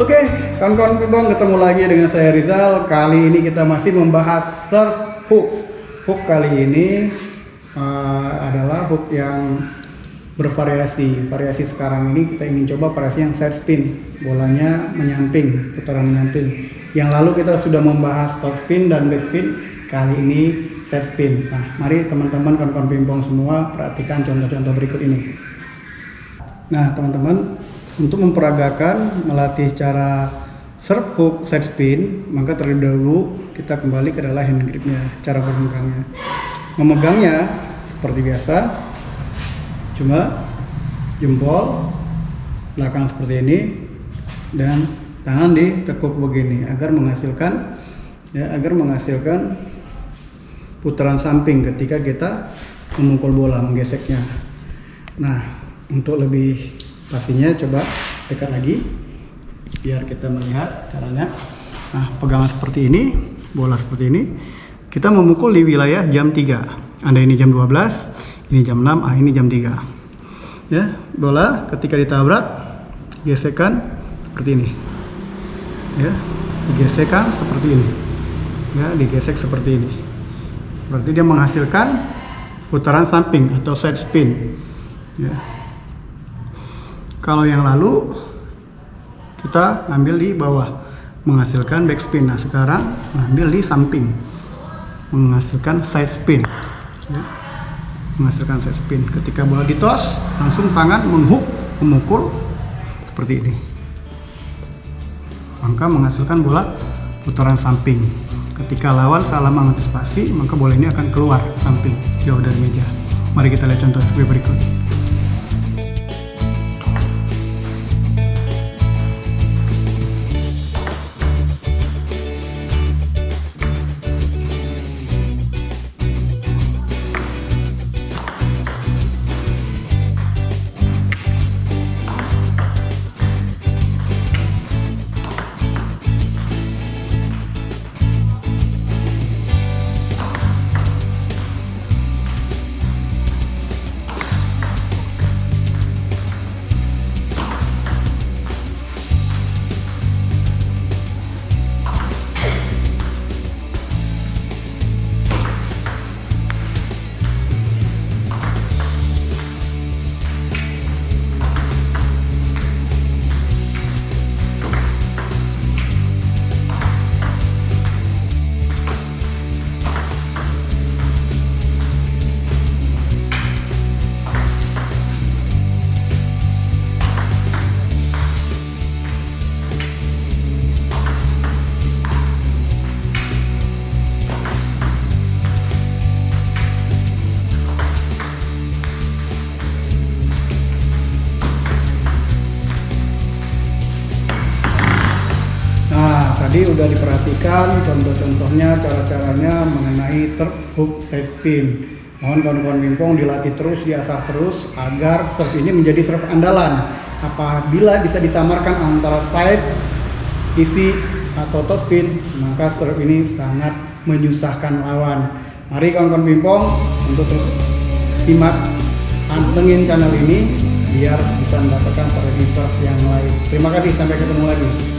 Oke, kawan-kawan pimpong, ketemu lagi dengan saya Rizal. Kali ini kita masih membahas serve hook. Hook kali ini adalah hook yang bervariasi. Variasi sekarang ini kita ingin coba variasi yang side spin, bolanya menyamping, putaran menyamping. Yang lalu kita sudah membahas top spin dan back spin. Kali ini side spin. Nah, mari teman-teman kawan-kawan pimpong semua perhatikan contoh-contoh berikut ini. Nah, teman-teman, untuk memperagakan melatih cara serve hook side spin, maka terlebih dahulu kita kembali ke adalah hand gripnya, cara memegangnya. Memegangnya seperti biasa, cuma jempol belakang seperti ini dan tangan ditekuk begini agar menghasilkan putaran samping ketika kita memukul bola, menggeseknya. Nah, untuk lebih pastinya coba dekat lagi biar kita melihat caranya. Nah, pegangan seperti ini, bola seperti ini. Kita memukul di wilayah jam 3. Anda ini jam 12, ini jam 6, ini jam 3. Ya, bola ketika ditabrak gesekan seperti ini. Ya, digesekkan seperti ini. Ya, digesek seperti ini. Berarti dia menghasilkan putaran samping atau side spin. Ya. Kalau yang lalu kita ambil di bawah menghasilkan back spin. Nah, sekarang ambil di samping menghasilkan side spin. Ya. Menghasilkan side spin. Ketika bola ditos, langsung tangan menghook, memukul seperti ini. Maka menghasilkan bola putaran samping. Ketika lawan salah mengantisipasi, maka bola ini akan keluar samping jauh dari meja. Mari kita lihat contoh seperti berikut. Tadi udah diperhatikan contoh-contohnya, cara-caranya mengenai serve hook side spin. Mohon kawan-kawan pimpong dilatih terus, diasah terus agar serve ini menjadi serve andalan. Apabila bisa disamarkan antara side, isi, atau top spin, maka serve ini sangat menyusahkan lawan. Mari kawan-kawan pimpong untuk terus simak, pantengin channel ini biar bisa mendapatkan serve yang lain. Terima kasih, sampai ketemu lagi.